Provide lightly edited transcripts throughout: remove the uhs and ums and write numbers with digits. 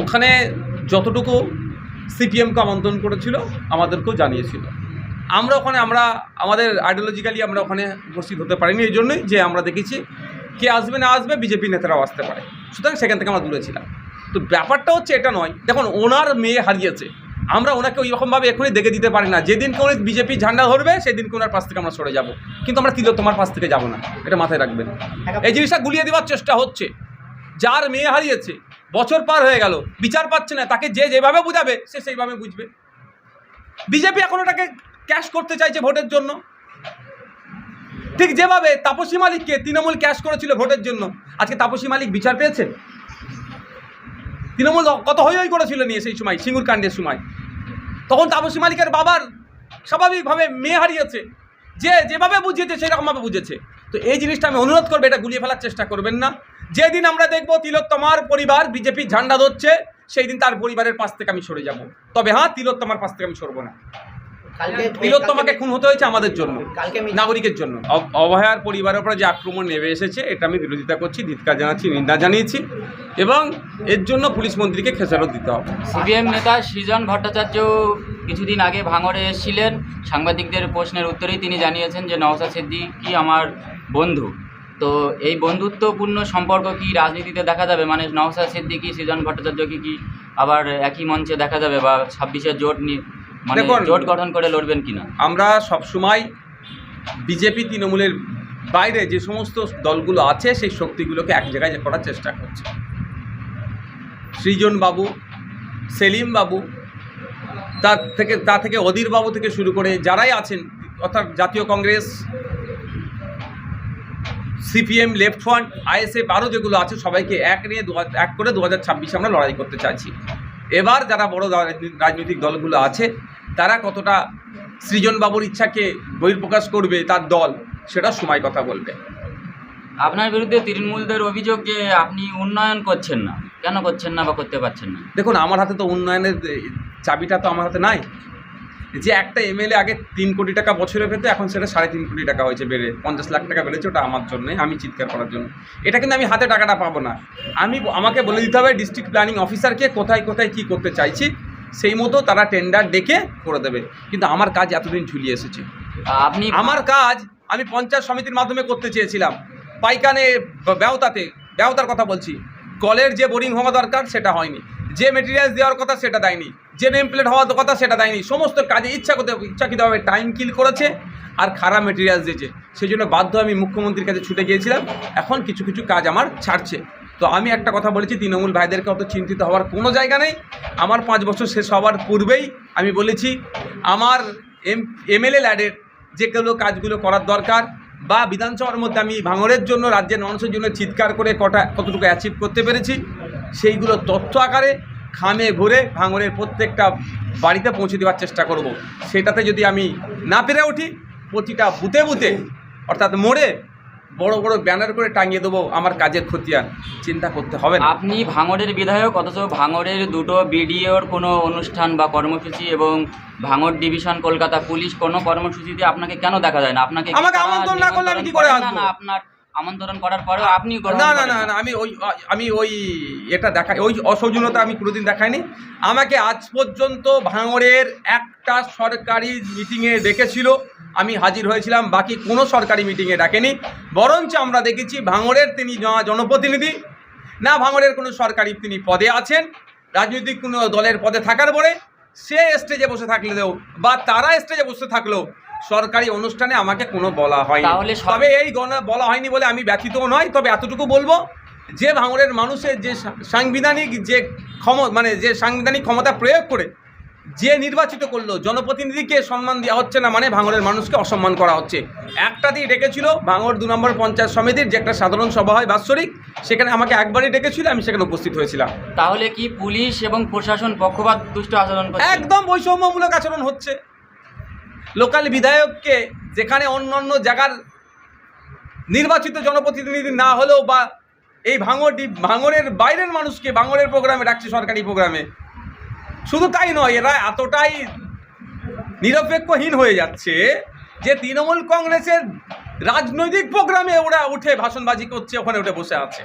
ওখানে যতটুকু সিপিএমকে আমন্ত্রণ করেছিল আমাদেরকেও জানিয়েছিল। আমরা আমাদের আইডিওলজিক্যালি আমরা ওখানে উপস্থিত হতে পারিনি, এই জন্যই যে আমরা দেখেছি কে আসবে না আসবে বিজেপি নেতারাও আসতে পারে, সুতরাং সেখান থেকে আমরা দূরে ছিলাম। তো ব্যাপারটা হচ্ছে এটা নয়, দেখুন ওনার মেয়ে হারিয়েছে, আমরা ওনাকে ওইরকমভাবে এখনই দেখে দিতে পারি না। যেদিনকে উনি বিজেপি ঝান্ডা ধরবে সেদিনকে ওনার পাশ থেকে আমরা সরে যাব, কিন্তু আমরা তিলোত্তমার পাশ থেকে যাব না, এটা মাথায় রাখবেন। এই জিনিসটা গুলিয়ে দেওয়ার চেষ্টা হচ্ছে। যার মেয়ে হারিয়েছে, বছর পার হয়ে গেল, বিচার পাচ্ছে না, তাকে যে যেভাবে বুঝাবে সে সেইভাবে বুঝবে। বিজেপি এখন ওটাকে ক্যাশ করতে চাইছে ভোটের জন্য, ঠিক যেভাবে তাপসী মালিককে তৃণমূল ক্যাশ করেছিল ভোটের জন্য। আজকে তাপসী মালিক বিচার পেয়েছে? তৃণমূল কত হই হই করেছিল নিয়ে সেই সময় সিঙ্গুর কাণ্ডের সময়, তখন তাপসী মালিকের বাবার স্বাভাবিকভাবে মেয়ে হারিয়েছে, যে যেভাবে বুঝিয়েছে সেরকমভাবে বুঝেছে। তো এই জিনিসটা আমি অনুরোধ করবো, এটা গুলিয়ে ফেলার চেষ্টা করবেন না। যেদিন আমরা দেখবো তিলোত্তমার পরিবার বিজেপির ঝান্ডা ধরছে, সেই দিন তার পরিবারের পাশ থেকে আমি সরে যাব। তবে হ্যাঁ, তিলোত্তমার পাশ থেকে আমি সরবো না। তিলোত্তমাকে খুন হতে হয়েছে আমাদের জন্য, নাগরিকের জন্য। অভয়ার পরিবারের উপরে যে আক্রমণ নেমে এসেছে, এটা আমি বিরোধিতা করছি, ধিক্কার জানাচ্ছি, নিন্দা জানিয়েছি, এবং এর জন্য পুলিশ মন্ত্রীকে খেসারত দিতে হবে। সিপিএম নেতা সৃজন ভট্টাচার্য কিছুদিন আগে ভাঙড়ে এসেছিলেন, সাংবাদিকদের প্রশ্নের উত্তরেই তিনি জানিয়েছেন যে নওশাদ সিদ্দিকী আমার বন্ধু। তো এই বন্ধুত্বপূর্ণ সম্পর্ক কি রাজনীতিতে দেখা যাবে? মানে নওশাদ সিদ্দিকী সৃজন ভট্টাচার্যকে কি আবার একই মঞ্চে দেখা যাবে, বা 26-এর জোট নিয়ে মানে জোট গঠন করে লড়বেন কিনা? আমরা সবসময় বিজেপি তৃণমূলের বাইরে যে সমস্ত দলগুলো আছে সেই শক্তিগুলোকে এক জায়গায় করার চেষ্টা করছে। সৃজন বাবু, সেলিম বাবু, তা থেকে অধীর বাবু থেকে শুরু করে যারাই আছেন, অর্থাৎ জাতীয় Congress, CPM, left front, ISF, আরও যেগুলো আছে সবাইকে এক করে 2026 আমরা লড়াই করতে চাইছি। এবার যারা বড় রাজনৈতিক দলগুলো আছে তারা কতটা সৃজনবাবুর ইচ্ছাকে বহিঃপ্রকাশ করবে তার দল, সেটা সময় কথা বলবে। আপনার বিরুদ্ধে তৃণমূলদের অভিযোগ যে আপনি উন্নয়ন করছেন না, কেন করছেন না বা করতে পারছেন না? দেখুন, আমার হাতে তো উন্নয়নের চাবিটা তো আমার হাতে নাই। যে একটা এমএলএ আগে 3 কোটি টাকা বছরে পেতো, এখন সেটা 3.5 কোটি টাকা হয়েছে, বেড়ে 50 লাখ টাকা বেড়েছে। ওটা আমার জন্যে, আমি চিৎকার করার জন্য। এটা কিন্তু আমি হাতে টাকাটা পাবো না, আমাকে বলে দিতে হবে ডিস্ট্রিক্ট প্ল্যানিং অফিসারকে কোথায় কোথায় কী করতে চাইছি, সেই মতো তারা টেন্ডার ডেকে করে দেবে। কিন্তু আমার কাজ এতদিন ঝুলিয়ে এসেছে। আমার কাজ আমি পঞ্চায়েত সমিতির মাধ্যমে করতে চেয়েছিলাম, পাইকানে ব্যবতার কথা বলছি, কলের যে বোরিং হওয়া দরকার সেটা হয়নি, যে মেটেরিয়ালস দেওয়ার কথা সেটা দেয়নি, যে নেম প্লেট হওয়ার কথা সেটা দেয়নি। সমস্ত কাজে ইচ্ছাকৃতভাবে টাইম কিল করেছে আর খারাপ মেটেরিয়ালস দিয়েছে। সেই জন্য বাধ্য আমি মুখ্যমন্ত্রীর কাছে ছুটে গিয়েছিলাম। এখন কিছু কিছু কাজ আমার ছাড়ছে। তো আমি একটা কথা বলেছি, তৃণমূল ভাইদেরকে অত চিন্তিত হওয়ার কোনো জায়গা নেই। আমার 5 বছর শেষ হওয়ার পূর্বেই আমি বলেছি আমার এমএলএ ল্যাডের যেগুলো কাজগুলো করার দরকার, বা বিধানসভার মধ্যে আমি ভাঙড়ের জন্য, রাজ্যের মানুষের জন্য চিৎকার করে কতটুকু অ্যাচিভ করতে পেরেছি, সেইগুলো তথ্য আকারে খামে ভরে ভাঙড়ের প্রত্যেকটা বাড়িতে পৌঁছে দেওয়ার চেষ্টা করব। সেটাতে যদি আমি না পেরে উঠি, প্রতিটা বুথে বুথে অর্থাৎ মোড়ে বড় বড় ব্যানার করে টাঙিয়ে দেবো আমার কাজের খতিয়ান। চিন্তা করতে হবে না। আপনি ভাঙড়ের বিধায়ক, অথচ ভাঙড়ের দুটো বিডিওর কোনো অনুষ্ঠান বা কর্মসূচি এবং ভাঙড় ডিভিশন কলকাতা পুলিশ কোনো কর্মসূচিতে আপনাকে কেন দেখা যায় না? আমাকে আমন্ত্রণ না করলে আমি কি করে আসবো? না, আপনার আমন্ত্রণ করার পরেও আপনি না, আমি ওই এটা দেখাই, ওই অসৌজন্যতা আমি কোনোদিন দেখাইনি। আমাকে আজ পর্যন্ত ভাঙড়ের একটা সরকারি মিটিংয়ে ডেকেছিল, আমি হাজির হয়েছিলাম, বাকি কোনো সরকারি মিটিংয়ে ডাকেনি। বরঞ্চ আমরা দেখেছি ভাঙড়ের তিনি জনপ্রতিনিধি না, ভাঙড়ের কোনো সরকারি তিনি পদে আছেন, রাজনৈতিক কোনো দলের পদে থাকার পরে সে স্টেজে বসে থাকলেও বা তারা স্টেজে বসে থাকলেও সরকারি অনুষ্ঠানে আমাকে কোনো বলা হয়নি। তবে এই বলা হয়নি বলে আমি ব্যথিতও নয়। তবে এতটুকু বলবো যে ভাঙড়ের মানুষের যে সাংবিধানিক যে সাংবিধানিক ক্ষমতা প্রয়োগ করে যে নির্বাচিত করলো জনপ্রতিনিধিকে সম্মান দেওয়া হচ্ছে না, মানে ভাঙড়ের মানুষকে অসম্মান করা হচ্ছে। একটা দিয়ে ডেকেছিল ভাঙড় 2 নম্বর পঞ্চায়েত সমিতির যে একটা সাধারণ সভা হয় বাৎসরিক, সেখানে আমাকে একবারই ডেকেছিল, আমি সেখানে উপস্থিত হয়েছিলাম। তাহলে কি পুলিশ এবং প্রশাসন পক্ষপাত দুষ্ট আচরণ করছে? একদম বৈষম্যমূলক আচরণ হচ্ছে। লোকাল বিধায়ককে যেখানে অন্য জায়গার নির্বাচিত জনপ্রতিনিধি না হলেও বা এই ভাঙড়ের বাইরের মানুষকে ভাঙড়ের প্রোগ্রামে ডাকছে, সরকারি প্রোগ্রামে। শুধু তাই নয়, এরা এতটাই নিরপেক্ষহীন হয়ে যাচ্ছে যে তৃণমূল কংগ্রেসের রাজনৈতিক প্রোগ্রামে ওরা উঠে ভাষণবাজি করছে, ওখানে উঠে বসে আছে।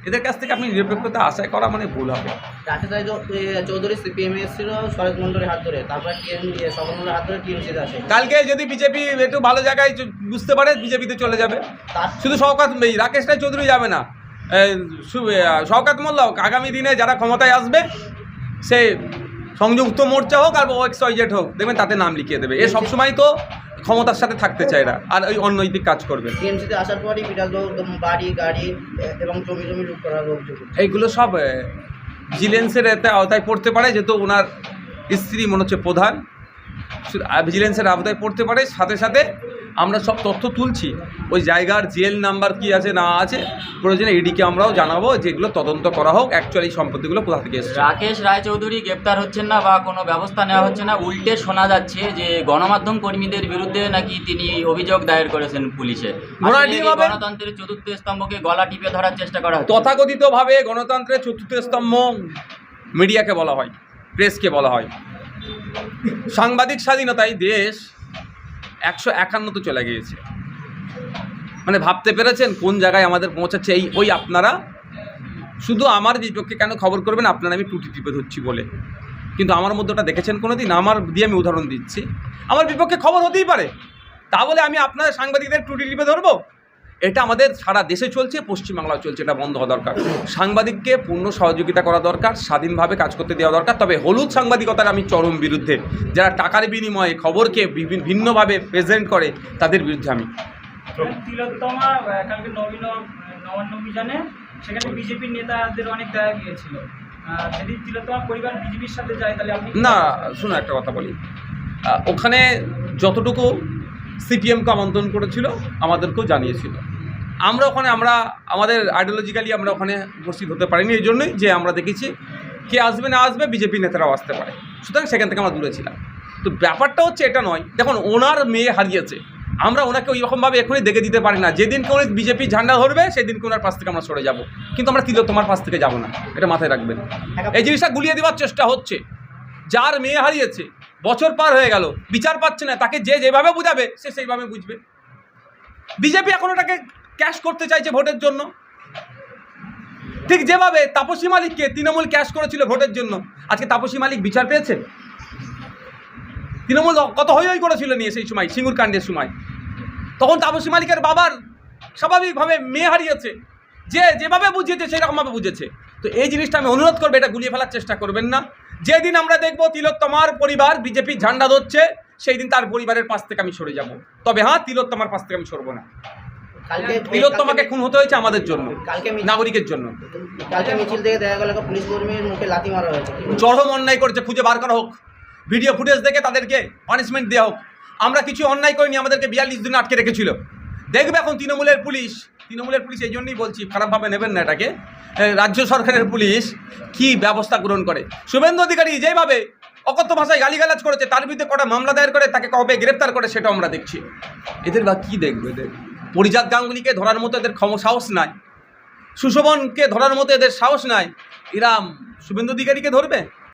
এদের কাছ থেকে আপনি নিরপেক্ষতা আশা করা মানে ভুল হবে। রাশেদ রায় চৌধুরী সিপিএম এসেছিল শরৎ মন্ডলের হাত ধরে, তারপর স্বপন মন্ডলের হাত ধরে টিএমসিতে আসে। কালকে যদি বিজেপি একটু ভালো জায়গায় বুঝতে পারে বিজেপিতে চলে যাবে। তার শুধু রাকেশ রায় চৌধুরী যাবে না, শওকত মোল্লা হোক, আগামী দিনে যারা ক্ষমতায় আসবে সে সংযুক্ত মোর্চা হোক আর XYZ হোক, দেখবেন তাতে নাম লিখিয়ে দেবে। এ সবসময় তো ক্ষমতার সাথে থাকতে চায় না, আর ওই অনৈতিক কাজ করবে। টিএমসিতে আসার পরই বিরাজবাবু বাড়ি গাড়ি এবং জমি লুট করার অভিযোগ। এইগুলো সব ভিজিলেন্সের এতে আওতায় পড়তে পারে, যেহেতু ওনার স্ত্রী মনে হচ্ছে প্রধান, ভিজিলেন্সের আওতায় পড়তে পারে। সাথে সাথে আমরা সব তথ্য তুলছি, ওই জায়গার জেল নাম্বার কি আছে না আছে, প্রয়োজনে ইডিকে আমরাও জানাবো, যেগুলো তদন্ত করা হোক অ্যাকচুয়ালি সম্পত্তিগুলো কোথা থেকে এসেছে। রাকেশ রায়চৌধুরী গ্রেপ্তার হচ্ছেন না বা কোনো ব্যবস্থা নেওয়া হচ্ছে না, উল্টে শোনা যাচ্ছে যে গণমাধ্যম কর্মীদের বিরুদ্ধে নাকি তিনি অভিযোগ দায়ের করেছেন পুলিশে। আসলে এই গণতন্ত্রের চতুর্থ স্তম্ভকে গলা টিপে ধরার চেষ্টা করা হচ্ছে। তথাকথিতভাবে গণতন্ত্রের চতুর্থ স্তম্ভ মিডিয়াকে বলা হয়, প্রেসকে বলা হয়। সাংবাদিক স্বাধীনতায় দেশ 151 চলে গিয়েছে। মানে ভাবতে পেরেছেন কোন জায়গায় আমাদের পৌঁছাচ্ছে? ওই আপনারা শুধু আমার বিপক্ষে কেন খবর করবেন? আপনারা আমি টুটি টিপে ধরছি বলে, কিন্তু আমার মধ্যে ওটা দেখেছেন কোনো দিন? আমার দিয়ে আমি উদাহরণ দিচ্ছি, আমার বিপক্ষে খবর হতেই পারে, তা বলে আমি আপনাদের সাংবাদিকদের টুটি টিপে ধরবো? এটা আমাদের সারা দেশে চলছে, পশ্চিমবাংলায় চলছে, এটা বন্ধ হওয়া দরকার। সাংবাদিককে পূর্ণ সহযোগিতা করা দরকার, স্বাধীনভাবে কাজ করতে দেওয়া দরকার। তবে হলুদ সাংবাদিকতার আমি চরম বিরুদ্ধে, যারা টাকার বিনিময়ে খবরকে ভিন্নভাবে প্রেজেন্ট করে তাদের বিরুদ্ধে আমি। তিলোত্তমা কালকে নবান্ন অভিযানে সেখানে বিজেপির নেতাদের অনেক দেখা গিয়েছিল। যদি তিলোত্তমার পরিবার বিজেপির সাথে যায় তাহলে আপনি না, শুনো একটা কথা বলি, ওখানে যতটুকু সিপিএমকে আমন্ত্রণ করেছিল আমাদেরকেও জানিয়েছিল। আমরা আমাদের আইডিওলজিক্যালি আমরা ওখানে উপস্থিত হতে পারিনি, এই জন্যই যে আমরা দেখেছি কে আসবে না আসবে, বিজেপি নেতারাও আসতে পারে, সুতরাং সেখান থেকে আমরা দূরে ছিলাম। তো ব্যাপারটা হচ্ছে এটা নয়, দেখুন ওনার মেয়ে হারিয়েছে, আমরা ওনাকে ওইরকমভাবে এখনই দেখে দিতে পারি না। যেদিনকে উনি বিজেপি ঝান্ডা ধরবে সেদিনকে ওনার পাশ থেকে আমরা সরে যাব, কিন্তু আমরা তিলোত্তমার পাশ থেকে যাব না, এটা মাথায় রাখবেন। এই জিনিসটা গুলিয়ে দেওয়ার চেষ্টা হচ্ছে। যার মেয়ে হারিয়েছে, বছর পার হয়ে গেল, বিচার পাচ্ছে না, তাকে যেভাবে বুঝাবে সে সেইভাবে বুঝবে। বিজেপি এখন ওটাকে ক্যাশ করতে চাইছে ভোটের জন্য, ঠিক যেভাবে তাপসী মালিককে তৃণমূল ক্যাশ করেছিল ভোটের জন্য। আজকে তাপসী মালিক বিচার পেয়েছে? তৃণমূল কত হই করেছিল নিয়ে সেই সময় সিঙ্গুর কাণ্ডের সময়, তখন তাপসী মালিকের বাবার স্বাভাবিকভাবে মেয়ে হারিয়েছে, যেভাবে বুঝিয়েছে সেরকমভাবে বুঝেছে। তো এই জিনিসটা আমি অনুরোধ করবো, এটা গুলিয়ে ফেলার চেষ্টা করবেন না। যেদিন আমরা দেখবো তিলোত্তমার পরিবার বিজেপি ঝান্ডা ধরছে, সেই দিন তার পরিবারের পাশ থেকে আমি সরে যাব। তবে হ্যাঁ, তিলোত্তমার পাশ থেকে আমি সরবো না। তিলোত্তমাকে খুন হতে হয়েছে আমাদের জন্য, নাগরিকের জন্য। কালকে মিছিল থেকে দেখা গেল পুলিশ কর্মীর মুখে লাথি মারা হয়েছে, চরম অন্যায় করেছে, খুঁজে বার করা হোক, ভিডিও ফুটেজ দেখে তাদেরকে পানিশমেন্ট দেওয়া হোক। আমরা কিছু অন্যায় করিনি, আমাদেরকে 42 দিন আটকে রেখেছিল। দেখবে এখন তৃণমূলের পুলিশ এই জন্যই বলছি, খারাপভাবে নেবেন না এটাকে, রাজ্য সরকারের পুলিশ কি ব্যবস্থা গ্রহণ করে। শুভেন্দু অধিকারী যেভাবে অকথ্য ভাষায় গালিগালাজ করেছে, তার বিরুদ্ধে কটা মামলা দায়ের করে তাকে কবে গ্রেপ্তার করে সেটাও আমরা দেখছি। এদের বা কী দেখবে? এদের পরিজাত গাঙ্গুলিকে ধরার মতো এদের সাহস নাই, সুশোভনকে ধরার মতো এদের সাহস নাই, এরা শুভেন্দু অধিকারীকে ধরবে?